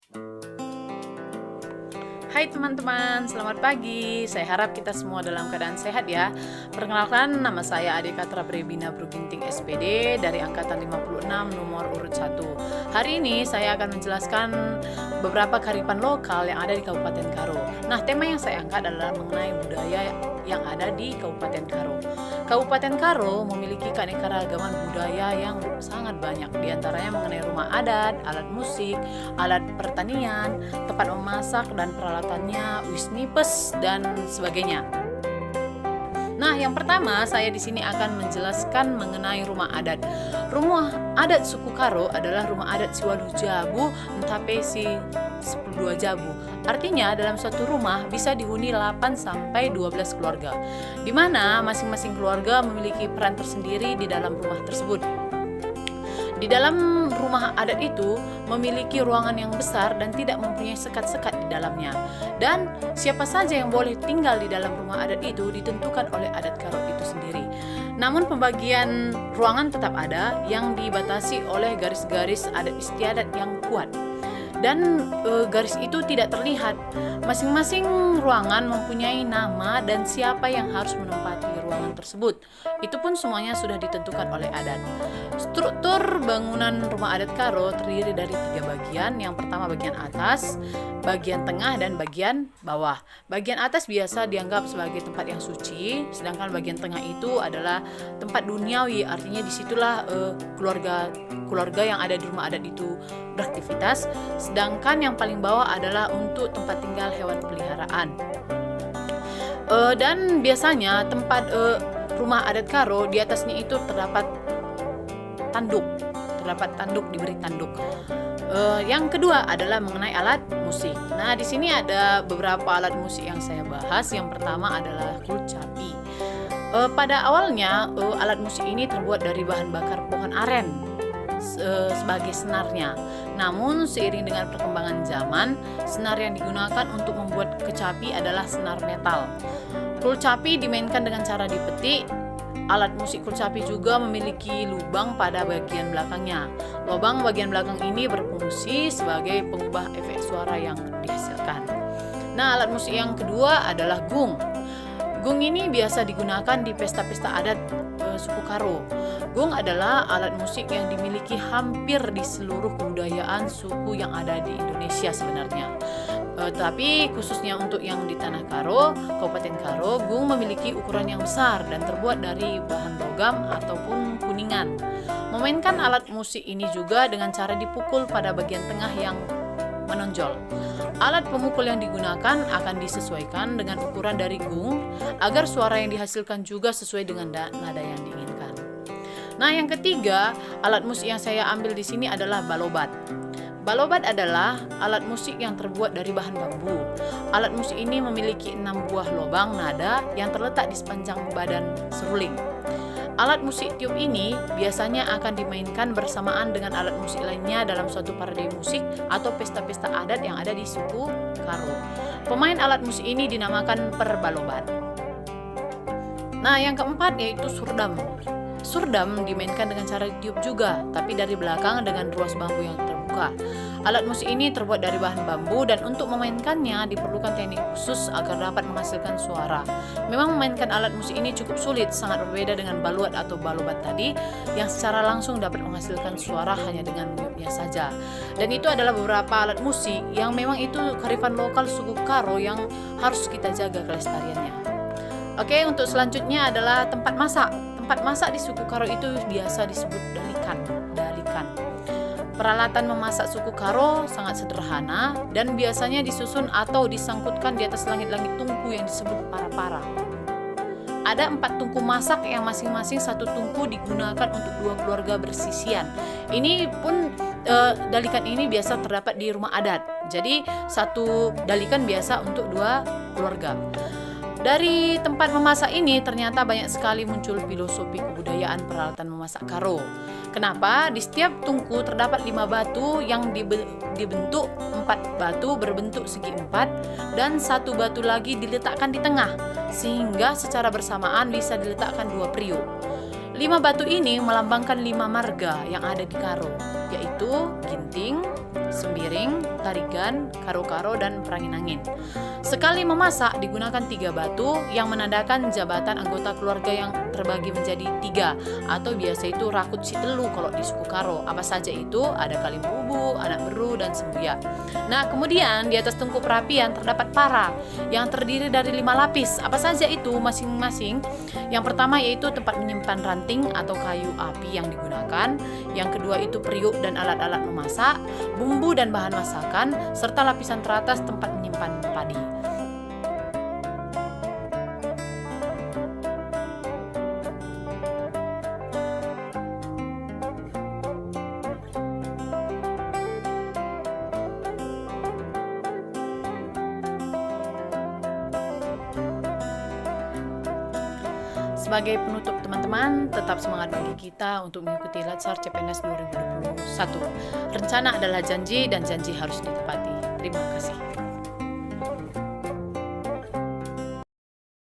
Hai teman-teman, selamat pagi. Saya harap kita semua dalam keadaan sehat ya. Perkenalkan, nama saya Adeka Trabrebina Bruginting SPD dari Angkatan 56 nomor urut 1. Hari ini saya akan menjelaskan beberapa kearifan lokal yang ada di Kabupaten Karo. Nah, tema yang saya angkat adalah mengenai budaya yang ada di Kabupaten Karo. Kabupaten Karo memiliki keanekaragaman budaya yang sangat banyak, diantaranya mengenai rumah adat, alat musik, alat pertanian, tempat memasak dan peralatannya, wisnipes dan sebagainya. Nah, yang pertama saya di sini akan menjelaskan mengenai rumah adat. Rumah adat suku Karo adalah rumah adat Siwaluh Jabu Ntapesi 12 Jabu. Artinya dalam suatu rumah bisa dihuni 8 sampai 12 keluarga, di mana masing-masing keluarga memiliki peran tersendiri di dalam rumah tersebut. Di dalam rumah adat itu memiliki ruangan yang besar dan tidak mempunyai sekat-sekat di dalamnya. Dan siapa saja yang boleh tinggal di dalam rumah adat itu ditentukan oleh adat Karo itu sendiri. Namun pembagian ruangan tetap ada yang dibatasi oleh garis-garis adat istiadat yang kuat. Dan garis itu tidak terlihat. Masing-masing ruangan mempunyai nama dan siapa yang harus menempati ruangan tersebut. Itu pun semuanya sudah ditentukan oleh adat. Struktur bangunan rumah adat Karo terdiri dari 3 bagian. Yang pertama bagian atas, bagian tengah, dan bagian bawah. Bagian atas biasa dianggap sebagai tempat yang suci, sedangkan bagian tengah itu adalah tempat duniawi. Artinya disitulah keluarga yang ada di rumah adat itu beraktivitas. Sedangkan yang paling bawah adalah untuk tempat tinggal hewan peliharaan. Dan biasanya tempat rumah adat Karo di atasnya itu terdapat tanduk, diberi tanduk. Yang kedua adalah mengenai alat musik. Nah, di sini ada beberapa alat musik yang saya bahas. Yang pertama adalah kulcapi. Pada awalnya alat musik ini terbuat dari bahan bakar pohon aren sebagai senarnya. Namun seiring dengan perkembangan zaman, senar yang digunakan untuk membuat kecapi adalah senar metal. Kulcapi dimainkan dengan cara dipetik. Alat musik kulcapi juga memiliki lubang pada bagian belakangnya. Lubang bagian belakang ini berfungsi sebagai pengubah efek suara yang dihasilkan. Nah, alat musik yang kedua adalah gung. Gung ini biasa digunakan di pesta-pesta adat suku Karo. Gung adalah alat musik yang dimiliki hampir di seluruh kebudayaan suku yang ada di Indonesia sebenarnya. Tapi khususnya untuk yang di Tanah Karo, Kabupaten Karo, gung memiliki ukuran yang besar dan terbuat dari bahan logam ataupun kuningan. Memainkan alat musik ini juga dengan cara dipukul pada bagian tengah yang menonjol. Alat pemukul yang digunakan akan disesuaikan dengan ukuran dari gung agar suara yang dihasilkan juga sesuai dengan nada yang diinginkan. Nah, yang ketiga, alat musik yang saya ambil di sini adalah balobat. Balobat adalah alat musik yang terbuat dari bahan bambu. Alat musik ini memiliki 6 buah lubang nada yang terletak di sepanjang badan seruling. Alat musik tiup ini biasanya akan dimainkan bersamaan dengan alat musik lainnya dalam suatu parade musik atau pesta-pesta adat yang ada di suku Karo. Pemain alat musik ini dinamakan perbalobat. Nah, yang keempat yaitu surdam. Surdam dimainkan dengan cara ditiup juga, tapi dari belakang dengan ruas bambu yang terbuka. Alat musik ini terbuat dari bahan bambu dan untuk memainkannya diperlukan teknik khusus agar dapat menghasilkan suara. Memang memainkan alat musik ini cukup sulit, sangat berbeda dengan baluat atau balobat tadi yang secara langsung dapat menghasilkan suara hanya dengan meniupnya saja. Dan itu adalah beberapa alat musik yang memang itu kearifan lokal suku Karo yang harus kita jaga kelestariannya. Oke, untuk selanjutnya adalah tempat masak. Tempat masak di suku Karo itu biasa disebut dalikan. Peralatan memasak suku Karo sangat sederhana dan biasanya disusun atau disangkutkan di atas langit-langit tungku yang disebut para-para. Ada 4 tungku masak yang masing-masing satu tungku digunakan untuk 2 keluarga bersisian. Ini pun dalikan ini biasa terdapat di rumah adat. Jadi satu dalikan biasa untuk 2 keluarga. Dari tempat memasak ini ternyata banyak sekali muncul filosofi kebudayaan peralatan memasak Karo. Kenapa? Di setiap tungku terdapat 5 batu yang dibentuk 4 batu berbentuk segi 4 dan 1 batu lagi diletakkan di tengah sehingga secara bersamaan bisa diletakkan 2 periuk. 5 batu ini melambangkan 5 marga yang ada di Karo, yaitu Ginting, sembiring, tarigan, karo-karo, dan perangin-angin. Sekali memasak digunakan 3 batu yang menandakan jabatan anggota keluarga yang terbagi menjadi 3, atau biasa itu rakut si telu kalau di suku Karo. Apa saja itu? Ada kaling bubu, anak beru, dan sembuya. Nah, kemudian di atas tungku perapian terdapat para yang terdiri dari 5 lapis. Apa saja itu masing-masing? Yang pertama yaitu tempat menyimpan ranting atau kayu api yang digunakan. Yang kedua itu periuk dan alat-alat memasak, bumbu dan bahan masakan, serta lapisan teratas tempat menyimpan padi. Sebagai penutup teman-teman, tetap semangat bagi kita untuk mengikuti Latsar CPNS 2021. Rencana adalah janji dan janji harus ditepati. Terima kasih.